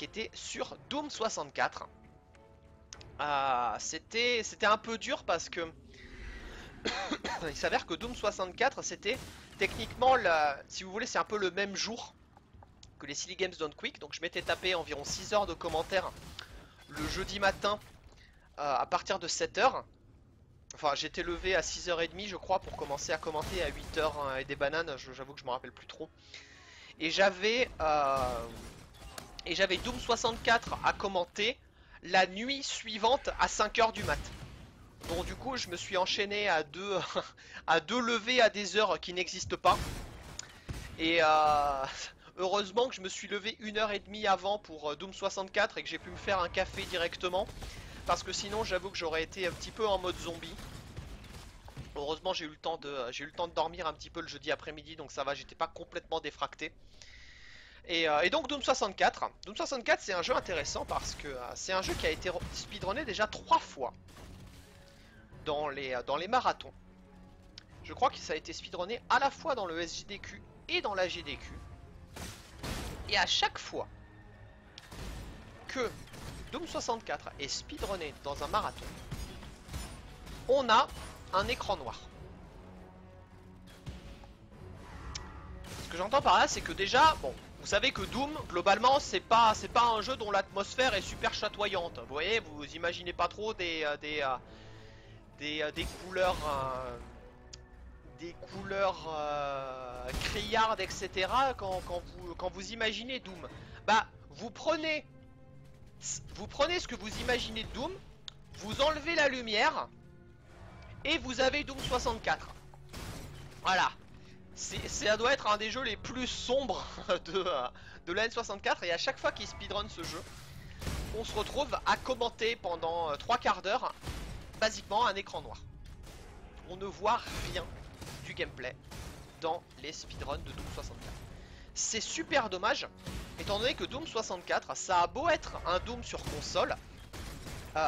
était sur Doom 64. C'était un peu dur parce que il s'avère que Doom 64 c'était techniquement, si vous voulez, c'est un peu le même jour que les Silly Games Don't Quick. Donc je m'étais tapé environ 6 heures de commentaires le jeudi matin à partir de 7 heures. Enfin, j'étais levé à 6h30 je crois pour commencer à commenter à 8h et des bananes, j'avoue que je me rappelle plus trop. Et j'avais Doom 64 à commenter la nuit suivante à 5h du mat. Donc du coup je me suis enchaîné à deux, à deux levées à des heures qui n'existent pas. Et heureusement que je me suis levé 1h30 avant pour Doom 64 et que j'ai pu me faire un café directement. Parce que sinon j'avoue que j'aurais été un petit peu en mode zombie. Heureusement j'ai eu le temps de dormir un petit peu le jeudi après-midi, donc ça va, j'étais pas complètement défracté. Et donc Doom 64. Doom 64 c'est un jeu intéressant parce que c'est un jeu qui a été speedrunné déjà 3 fois dans les marathons. Je crois que ça a été speedrunné à la fois dans le SJDQ et dans la GDQ. Et à chaque fois que Doom 64 est speedrunné dans un marathon, on a un écran noir. Ce que j'entends par là, c'est que déjà, bon, vous savez que Doom, globalement, c'est pas un jeu dont l'atmosphère est super chatoyante. Vous voyez, vous imaginez pas trop des couleurs, criardes, etc. Quand vous imaginez Doom. Bah, vous prenez ce que vous imaginez de Doom, vous enlevez la lumière et vous avez Doom 64. Voilà. Ça doit être un des jeux les plus sombres de la N64. Et à chaque fois qu'il speedrun ce jeu, on se retrouve à commenter pendant 3 quarts d'heure basiquement un écran noir. On ne voit rien du gameplay dans les speedruns de Doom 64. C'est super dommage, étant donné que Doom 64, ça a beau être un Doom sur console.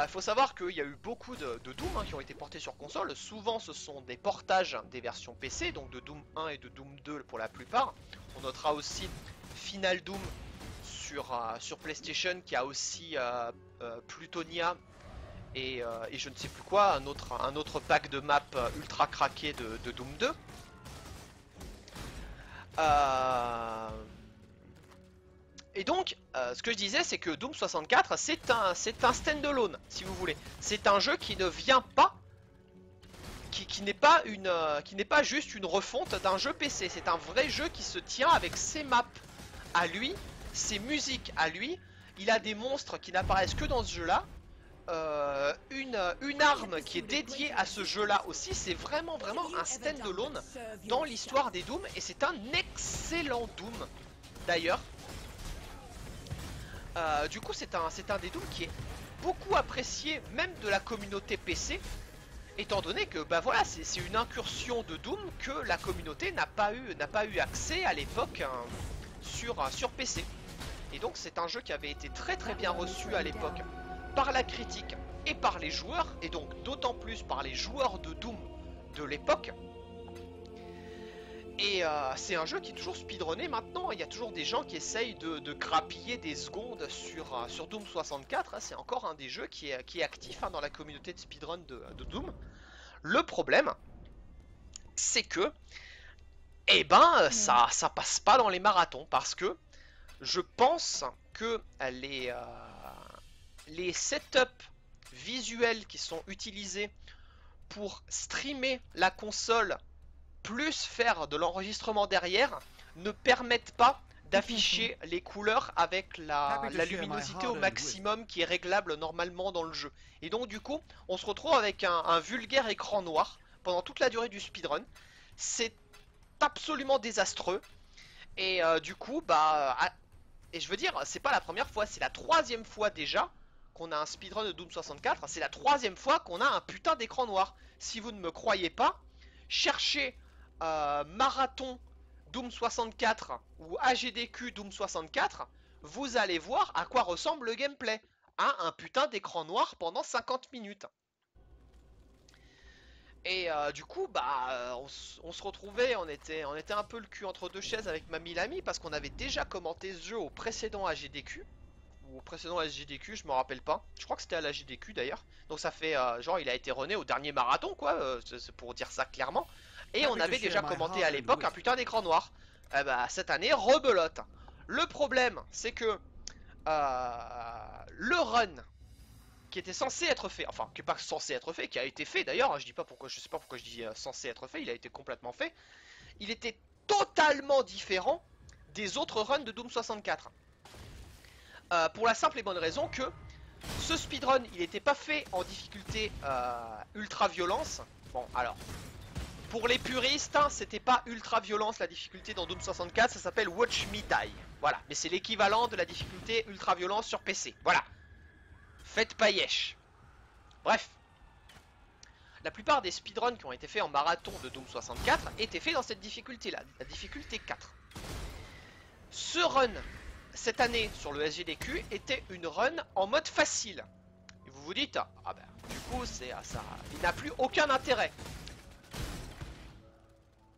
Faut savoir qu'il y a eu beaucoup de Doom qui ont été portés sur console. Souvent ce sont des portages des versions PC, donc de Doom 1 et de Doom 2 pour la plupart. On notera aussi Final Doom sur PlayStation, qui a aussi Plutonia et je ne sais plus quoi, un autre pack de maps ultra craqué de Doom 2. Et donc, ce que je disais, c'est que Doom 64, c'est un standalone, si vous voulez. C'est un jeu qui ne vient pas, qui n'est pas juste une refonte d'un jeu PC. C'est un vrai jeu qui se tient avec ses maps à lui, ses musiques à lui. Il a des monstres qui n'apparaissent que dans ce jeu-là. Une arme qui est dédiée à ce jeu-là aussi. C'est vraiment un standalone dans l'histoire des Doom. Et c'est un excellent Doom, d'ailleurs. Du coup c'est un des Doom qui est beaucoup apprécié même de la communauté PC, étant donné que bah voilà, c'est une incursion de Doom que la communauté n'a pas eu accès à l'époque sur PC. Et donc c'est un jeu qui avait été très bien reçu à l'époque par la critique et par les joueurs, et donc d'autant plus par les joueurs de Doom de l'époque. Et c'est un jeu qui est toujours speedrunné maintenant. Il y a toujours des gens qui essayent de grappiller des secondes sur Doom 64. C'est encore un des jeux qui est actif dans la communauté de speedrun de Doom. Le problème, c'est que ça passe pas dans les marathons, parce que je pense que les setups visuels qui sont utilisés pour streamer la console plus faire de l'enregistrement derrière ne permettent pas d'afficher les couleurs avec la luminosité au maximum qui est réglable normalement dans le jeu. Et donc du coup on se retrouve avec un vulgaire écran noir pendant toute la durée du speedrun. C'est absolument désastreux. Et du coup et je veux dire, c'est pas la première fois, c'est la 3e fois déjà qu'on a un speedrun de Doom 64. C'est la 3e fois qu'on a un putain d'écran noir. Si vous ne me croyez pas, cherchez Marathon Doom 64 ou AGDQ Doom 64, vous allez voir à quoi ressemble le gameplay. Un putain d'écran noir pendant 50 minutes. Et du coup, on se retrouvait, on était un peu le cul entre deux chaises avec Mamie Lamy, parce qu'on avait déjà commenté ce jeu au précédent AGDQ, ou au précédent SJDQ, je me rappelle pas. Je crois que c'était à la JDQ d'ailleurs. Donc ça fait genre il a été runné au dernier marathon quoi, c'est pour dire ça clairement. Et on avait déjà commenté à l'époque un putain d'écran noir. Bah cette année, rebelote. Le problème, c'est que le run qui était censé être fait, enfin qui est pas censé être fait, qui a été fait d'ailleurs, hein, je dis pas pourquoi, je sais pas pourquoi je dis censé être fait, il a été complètement fait. Il était totalement différent des autres runs de Doom 64. Pour la simple et bonne raison que ce speedrun, il n'était pas fait en difficulté ultra violence. Bon, alors, pour les puristes, hein, c'était pas ultra violence la difficulté dans Doom 64, ça s'appelle Watch Me Die. Voilà, mais c'est l'équivalent de la difficulté ultra violence sur PC. Voilà. Faites pas yesh. Bref. La plupart des speedruns qui ont été faits en marathon de Doom 64 étaient faits dans cette difficulté-là, la difficulté 4. Ce run, cette année sur le SGDQ, était une run en mode facile. Et vous vous dites, ah ben, du coup, c'est ça, il n'a plus aucun intérêt.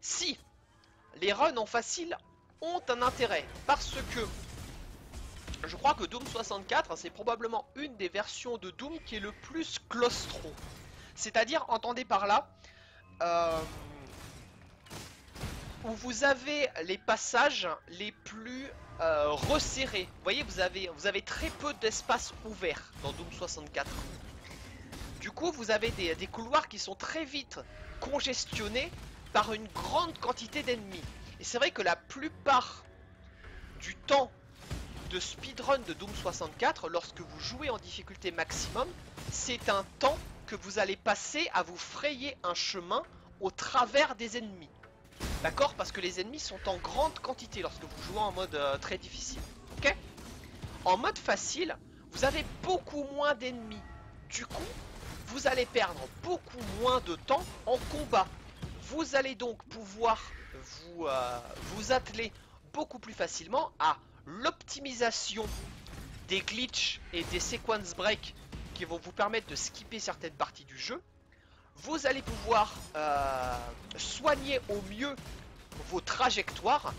Si, les runs en facile ont un intérêt, parce que je crois que Doom 64, c'est probablement une des versions de Doom qui est le plus claustro. C'est-à-dire, entendez par là, où vous avez les passages les plus resserrés. Vous voyez, vous avez très peu d'espace ouvert dans Doom 64. Du coup, vous avez des couloirs qui sont très vite congestionnés par une grande quantité d'ennemis. Et c'est vrai que la plupart du temps de speedrun de Doom 64, lorsque vous jouez en difficulté maximum, c'est un temps que vous allez passer à vous frayer un chemin au travers des ennemis. D'accord? Parce que les ennemis sont en grande quantité lorsque vous jouez en mode très difficile. Ok? En mode facile, vous avez beaucoup moins d'ennemis. Du coup, vous allez perdre beaucoup moins de temps en combat. Vous allez donc pouvoir vous atteler beaucoup plus facilement à l'optimisation des glitches et des sequence breaks qui vont vous permettre de skipper certaines parties du jeu. Vous allez pouvoir soigner au mieux vos trajectoires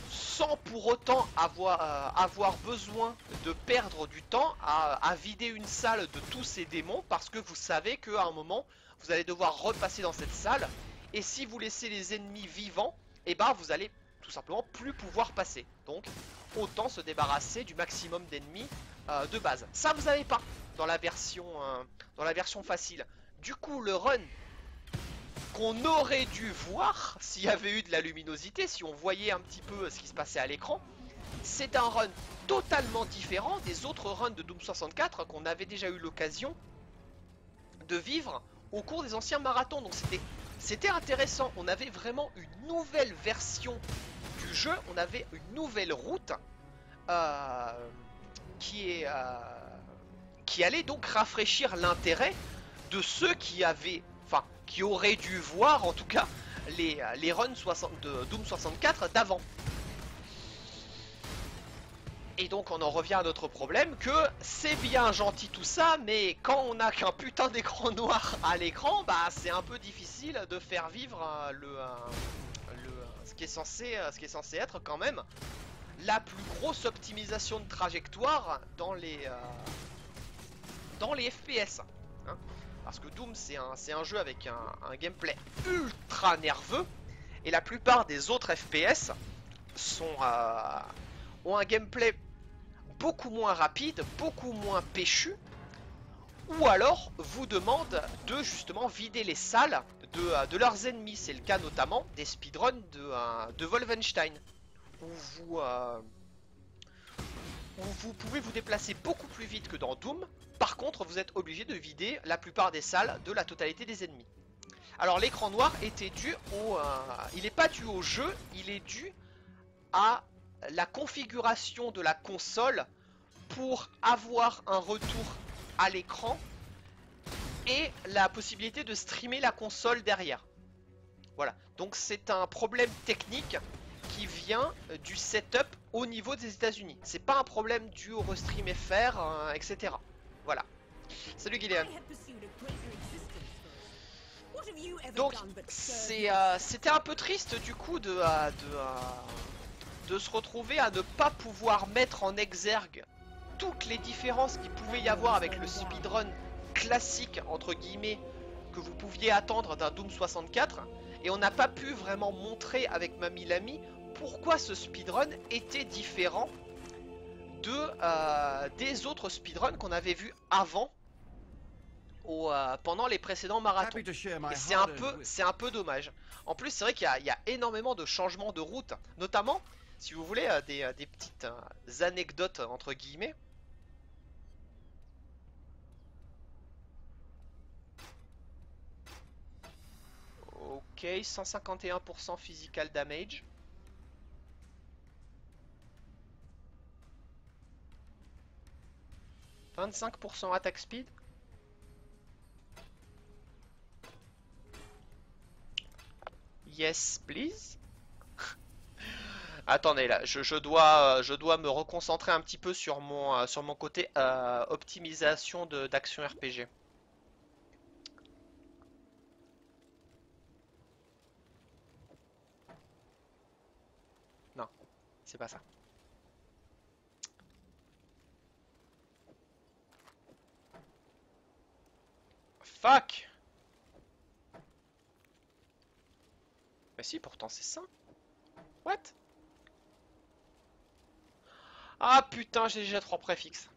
sans pour autant avoir besoin de perdre du temps à vider une salle de tous ces démons, parce que vous savez qu'à un moment vous allez devoir repasser dans cette salle, et si vous laissez les ennemis vivants, et ben vous allez tout simplement plus pouvoir passer. Donc autant se débarrasser du maximum d'ennemis de base. Ça vous n'avez pas dans la version facile. Du coup le run qu'on aurait dû voir s'il y avait eu de la luminosité, si on voyait un petit peu ce qui se passait à l'écran, c'est un run totalement différent des autres runs de Doom 64 qu'on avait déjà eu l'occasion de vivre au cours des anciens marathons. Donc c'était intéressant, on avait vraiment une nouvelle version du jeu, on avait une nouvelle route qui allait donc rafraîchir l'intérêt de ceux qui avaient, enfin, qui auraient dû voir en tout cas les runs de Doom 64 d'avant. Et donc on en revient à notre problème que c'est bien gentil tout ça, mais quand on n'a qu'un putain d'écran noir à l'écran, bah c'est un peu difficile de faire vivre ce qui est censé être quand même la plus grosse optimisation de trajectoire dans les FPS. Hein. Parce que Doom c'est un jeu avec un gameplay ultra nerveux, et la plupart des autres FPS ont un gameplay beaucoup moins rapide, beaucoup moins péchu, ou alors vous demande de justement vider les salles de leurs ennemis. C'est le cas notamment des speedruns de Wolfenstein, où vous pouvez vous déplacer beaucoup plus vite que dans Doom. Par contre, vous êtes obligé de vider la plupart des salles de la totalité des ennemis. Alors l'écran noir était dû il n'est pas dû au jeu, il est dû à la configuration de la console pour avoir un retour à l'écran et la possibilité de streamer la console derrière. Voilà, donc c'est un problème technique qui vient du setup au niveau des États-Unis. C'est pas un problème dû au Restream FR, etc. Voilà. Salut Gillian. Donc c'était un peu triste du coup de se retrouver à ne pas pouvoir mettre en exergue toutes les différences qu'il pouvait y avoir avec le speedrun classique entre guillemets que vous pouviez attendre d'un Doom 64, et on n'a pas pu vraiment montrer avec Mamie Lamy pourquoi ce speedrun était différent des autres speedruns qu'on avait vus avant pendant les précédents marathons. Et c'est un peu dommage. En plus, c'est vrai qu'il y a énormément de changements de route, notamment, si vous voulez, des petites anecdotes entre guillemets. Ok, 151% physical damage. « 25% attack speed. » Yes, please. Attendez là, je dois me reconcentrer un petit peu sur mon côté optimisation d'action RPG. Non, c'est pas ça. Fuck! Mais si, pourtant c'est ça. What? Ah putain, j'ai déjà 3 préfixes.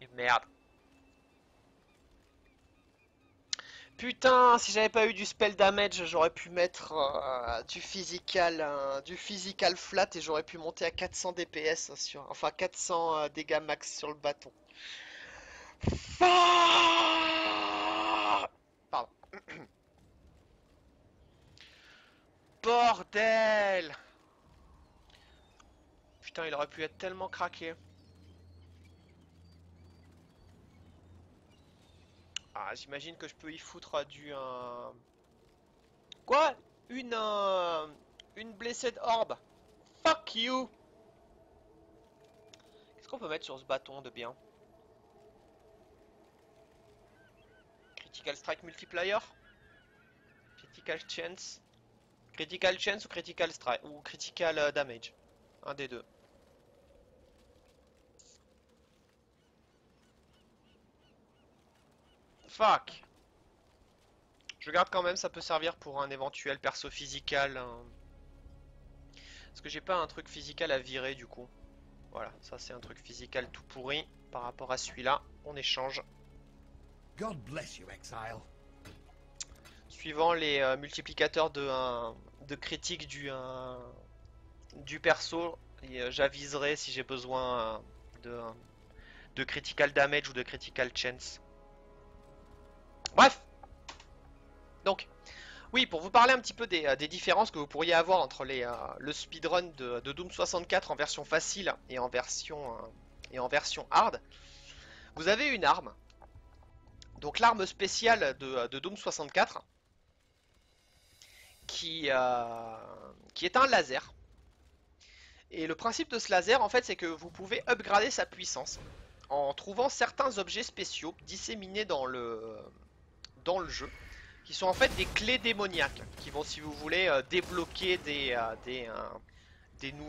Et merde. Putain, si j'avais pas eu du spell damage, j'aurais pu mettre du physical flat et j'aurais pu monter à 400 DPS enfin 400 dégâts max sur le bâton. Pardon. Bordel! Putain, il aurait pu être tellement craqué. Ah, j'imagine que je peux y foutre Quoi? Une Blessed Orb. Fuck you! Qu'est-ce qu'on peut mettre sur ce bâton de bien? Critical Strike Multiplier? Critical Chance? Critical Chance ou Critical Strike? Ou Critical Damage? Un des deux. Fuck! Je garde quand même, ça peut servir pour un éventuel perso physical. Parce que j'ai pas un truc physical à virer du coup. Voilà, ça c'est un truc physical tout pourri. Par rapport à celui-là, on échange. God bless you, Exile. Suivant les multiplicateurs de critique du perso, j'aviserai si j'ai besoin de critical damage ou de critical chance. Bref! Donc, oui, pour vous parler un petit peu des différences que vous pourriez avoir entre le speedrun de Doom 64 en version facile et en version hard, vous avez une arme. Donc l'arme spéciale de Doom 64, qui est un laser. Et le principe de ce laser, en fait, c'est que vous pouvez upgrader sa puissance en trouvant certains objets spéciaux disséminés dans le jeu, qui sont en fait des clés démoniaques, qui vont, si vous voulez, débloquer une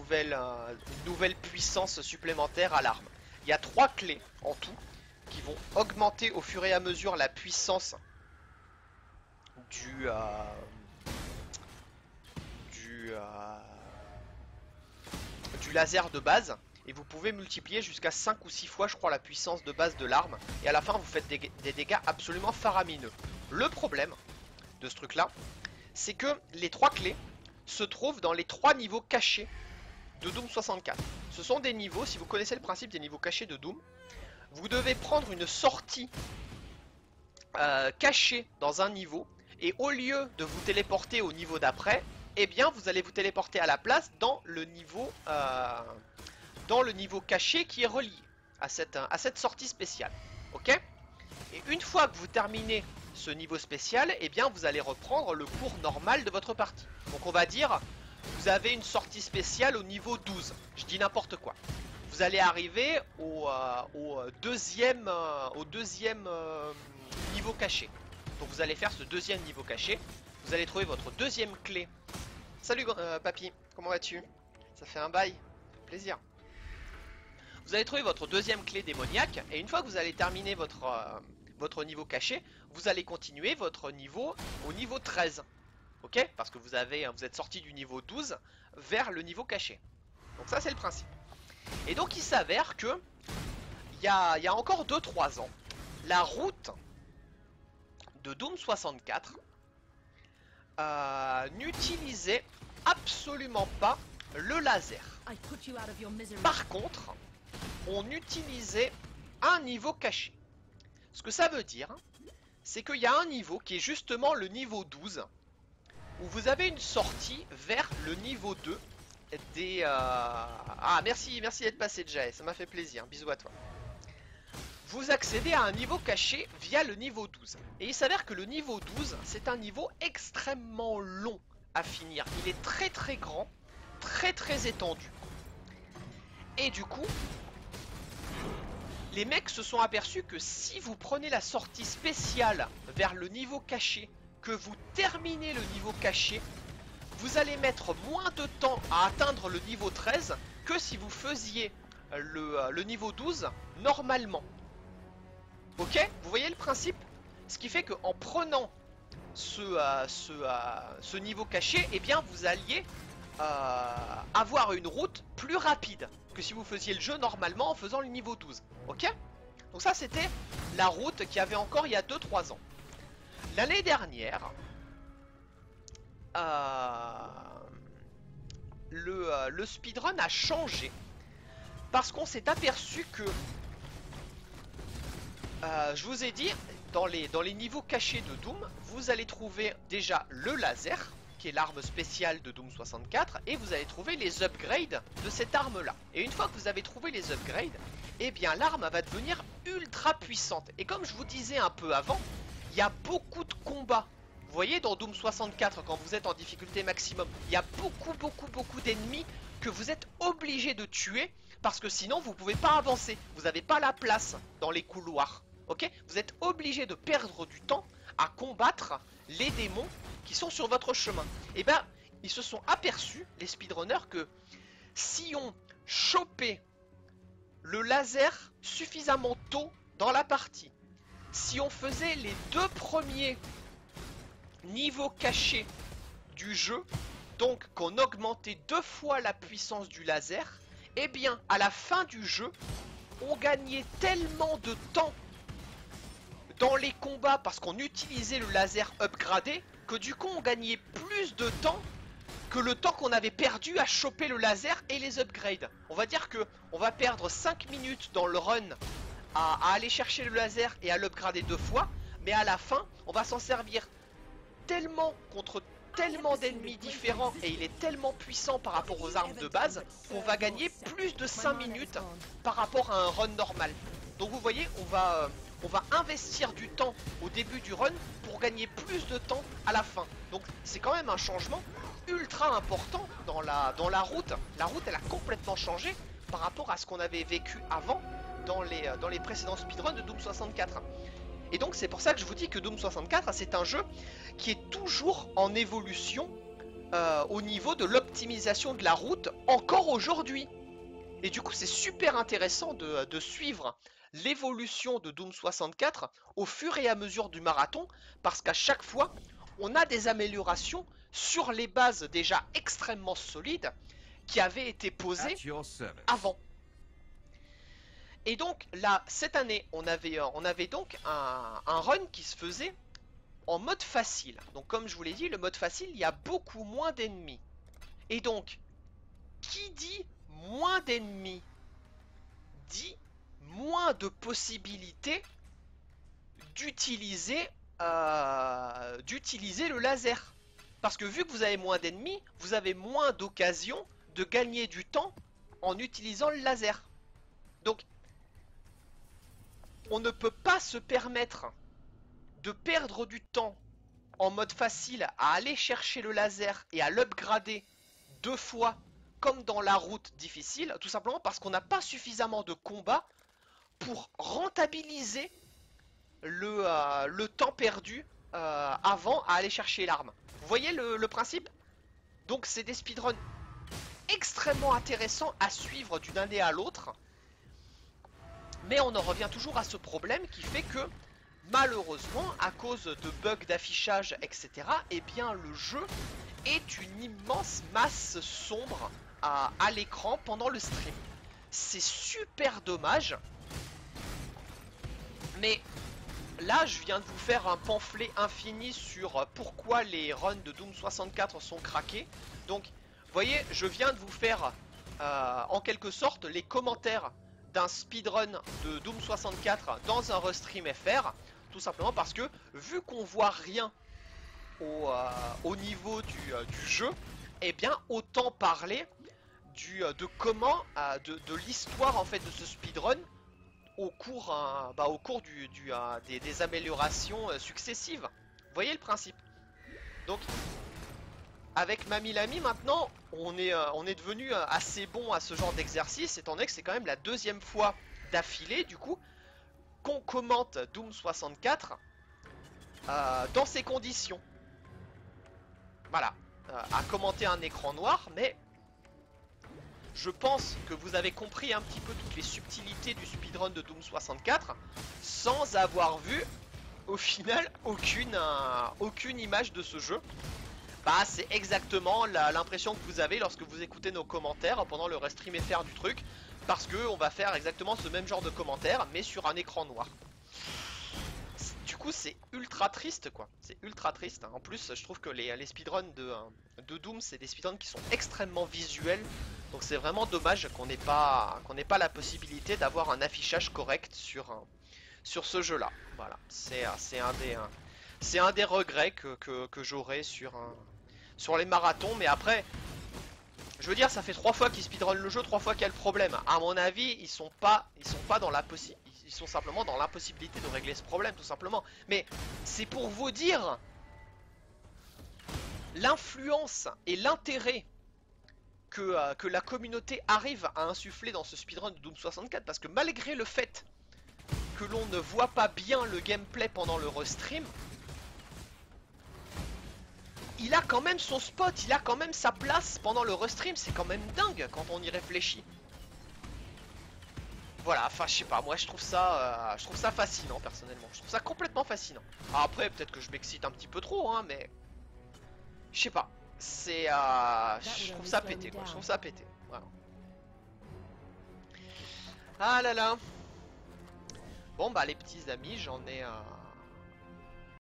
nouvelle puissance supplémentaire à l'arme. Il y a 3 clés en tout, qui vont augmenter au fur et à mesure la puissance du laser de base, et vous pouvez multiplier jusqu'à 5 ou 6 fois je crois la puissance de base de l'arme, et à la fin vous faites des dégâts absolument faramineux. Le problème de ce truc là, c'est que les 3 clés se trouvent dans les 3 niveaux cachés de Doom 64. Ce sont des niveaux, si vous connaissez le principe des niveaux cachés de Doom, vous devez prendre une sortie cachée dans un niveau, et au lieu de vous téléporter au niveau d'après, eh bien vous allez vous téléporter à la place dans le niveau caché qui est relié à cette sortie spéciale. Ok? Et une fois que vous terminez ce niveau spécial, eh bien vous allez reprendre le cours normal de votre partie. Donc on va dire, vous avez une sortie spéciale au niveau 12. Je dis n'importe quoi. Vous allez arriver au deuxième niveau caché. Donc vous allez faire ce deuxième niveau caché. Vous allez trouver votre deuxième clé. Salut papy, comment vas-tu? Ça fait un bail, plaisir. Vous allez trouver votre deuxième clé démoniaque, et une fois que vous allez terminer votre niveau caché, vous allez continuer votre niveau au niveau 13. Ok? Parce que vous êtes sorti du niveau 12 vers le niveau caché. Donc ça c'est le principe. Et donc il s'avère que il y a encore 2-3 ans, la route de Doom 64 n'utilisait absolument pas le laser. Par contre, on utilisait un niveau caché. Ce que ça veut dire, c'est qu'il y a un niveau qui est justement le niveau 12, où vous avez une sortie vers le niveau 2 des... Ah, merci d'être passé, Jay, ça m'a fait plaisir, bisous à toi. Vous accédez à un niveau caché via le niveau 12. Et il s'avère que le niveau 12, c'est un niveau extrêmement long à finir. Il est très très grand, très très étendu. Et du coup, les mecs se sont aperçus que si vous prenez la sortie spéciale vers le niveau caché, que vous terminez le niveau caché, vous allez mettre moins de temps à atteindre le niveau 13 que si vous faisiez le niveau 12 normalement. Ok? Vous voyez le principe? Ce qui fait qu'en prenant ce niveau caché, eh bien vous alliez avoir une route plus rapide que si vous faisiez le jeu normalement en faisant le niveau 12. Ok? Donc ça c'était la route qu'il y avait encore il y a 2-3 ans. L'année dernière, le speedrun a changé parce qu'on s'est aperçu que je vous ai dit, dans les niveaux cachés de Doom, vous allez trouver déjà le laser, qui est l'arme spéciale de Doom 64, et vous allez trouver les upgrades de cette arme-là. Et une fois que vous avez trouvé les upgrades, eh bien l'arme va devenir ultra puissante. Et comme je vous disais un peu avant, il y a beaucoup de combats. Vous voyez dans Doom 64, quand vous êtes en difficulté maximum, il y a beaucoup d'ennemis que vous êtes obligé de tuer, parce que sinon vous ne pouvez pas avancer. Vous n'avez pas la place dans les couloirs. Ok, vous êtes obligé de perdre du temps à combattre les démons qui sont sur votre chemin. Et ben, ils se sont aperçus, les speedrunners, que si on chopait le laser suffisamment tôt dans la partie, si on faisait les 2 premiers niveaux cachés du jeu, donc qu'on augmentait 2 fois la puissance du laser, et bien à la fin du jeu, on gagnait tellement de temps dans les combats parce qu'on utilisait le laser upgradé que du coup on gagnait plus de temps que le temps qu'on avait perdu à choper le laser et les upgrades. On va dire que on va perdre 5 minutes dans le run à aller chercher le laser et à l'upgrader 2 fois, mais à la fin on va s'en servir tellement contre tellement d'ennemis différents et il est tellement puissant par rapport aux armes de base qu'on va gagner plus de 5 minutes par rapport à un run normal. Donc vous voyez, on va investir du temps au début du run pour gagner plus de temps à la fin. Donc c'est quand même un changement ultra important dans la route. La route elle a complètement changé par rapport à ce qu'on avait vécu avant dans les précédents speedruns de Doom 64. Et donc c'est pour ça que je vous dis que Doom 64 c'est un jeu qui est toujours en évolution au niveau de l'optimisation de la route encore aujourd'hui. Et du coup c'est super intéressant de suivre l'évolution de Doom 64 au fur et à mesure du marathon, parce qu'à chaque fois on a des améliorations sur les bases déjà extrêmement solides qui avaient été posées avant. Et donc là, cette année, on avait donc un run qui se faisait en mode facile. Donc comme je vous l'ai dit, le mode facile, il y a beaucoup moins d'ennemis. Et donc, qui dit moins d'ennemis, dit moins de possibilités d'utiliser le laser. Parce que vu que vous avez moins d'ennemis, vous avez moins d'occasions de gagner du temps en utilisant le laser. Donc, on ne peut pas se permettre de perdre du temps en mode facile à aller chercher le laser et à l'upgrader 2 fois comme dans la route difficile, tout simplement parce qu'on n'a pas suffisamment de combats pour rentabiliser le temps perdu avant à aller chercher l'arme. Vous voyez le principe? Donc c'est des speedruns extrêmement intéressant à suivre d'une année à l'autre. Mais on en revient toujours à ce problème qui fait que, malheureusement, à cause de bugs d'affichage, etc., eh bien le jeu est une immense masse sombre à l'écran pendant le stream. C'est super dommage. Mais là, je viens de vous faire un pamphlet infini sur pourquoi les runs de Doom 64 sont craqués. Donc, vous voyez, je viens de vous faire en quelque sorte les commentaires d'un speedrun de Doom 64 dans un Restream FR. Tout simplement parce que, vu qu'on voit rien au niveau du jeu, eh bien, autant parler de comment, de l'histoire en fait de ce speedrun au cours des améliorations successives. Vous voyez le principe? Donc, avec Mamie Lamy maintenant, on est devenu assez bon à ce genre d'exercice, étant donné que c'est quand même la deuxième fois d'affilée, du coup, qu'on commente Doom 64 dans ces conditions. Voilà, à commenter un écran noir, mais je pense que vous avez compris un petit peu toutes les subtilités du speedrun de Doom 64 sans avoir vu au final aucune image de ce jeu. Bah c'est exactement l'impression que vous avez lorsque vous écoutez nos commentaires pendant le restream FR du truc, parce que on va faire exactement ce même genre de commentaires mais sur un écran noir. Du coup c'est ultra triste quoi, c'est ultra triste. En plus je trouve que les speedruns de Doom c'est des speedruns qui sont extrêmement visuels. Donc c'est vraiment dommage qu'on n'ait pas la possibilité d'avoir un affichage correct sur ce jeu là. Voilà, c'est un des regrets que j'aurai sur les marathons. Mais après, je veux dire, ça fait 3 fois qu'ils speedrun le jeu, 3 fois qu'il y a le problème. À mon avis, ils sont pas dans la possibilité. Ils sont simplement dans l'impossibilité de régler ce problème, tout simplement. Mais c'est pour vous dire l'influence et l'intérêt que la communauté arrive à insuffler dans ce speedrun de Doom 64. Parce que malgré le fait que l'on ne voit pas bien le gameplay pendant le restream, il a quand même son spot, il a quand même sa place pendant le restream. C'est quand même dingue quand on y réfléchit. Voilà, enfin je sais pas, moi je trouve ça fascinant personnellement. Je trouve ça complètement fascinant. Après peut-être que je m'excite un petit peu trop, hein, mais je sais pas. C'est je trouve ça pété quoi, je trouve ça pété. Voilà. Ah là là. Bon bah les petits amis, j'en ai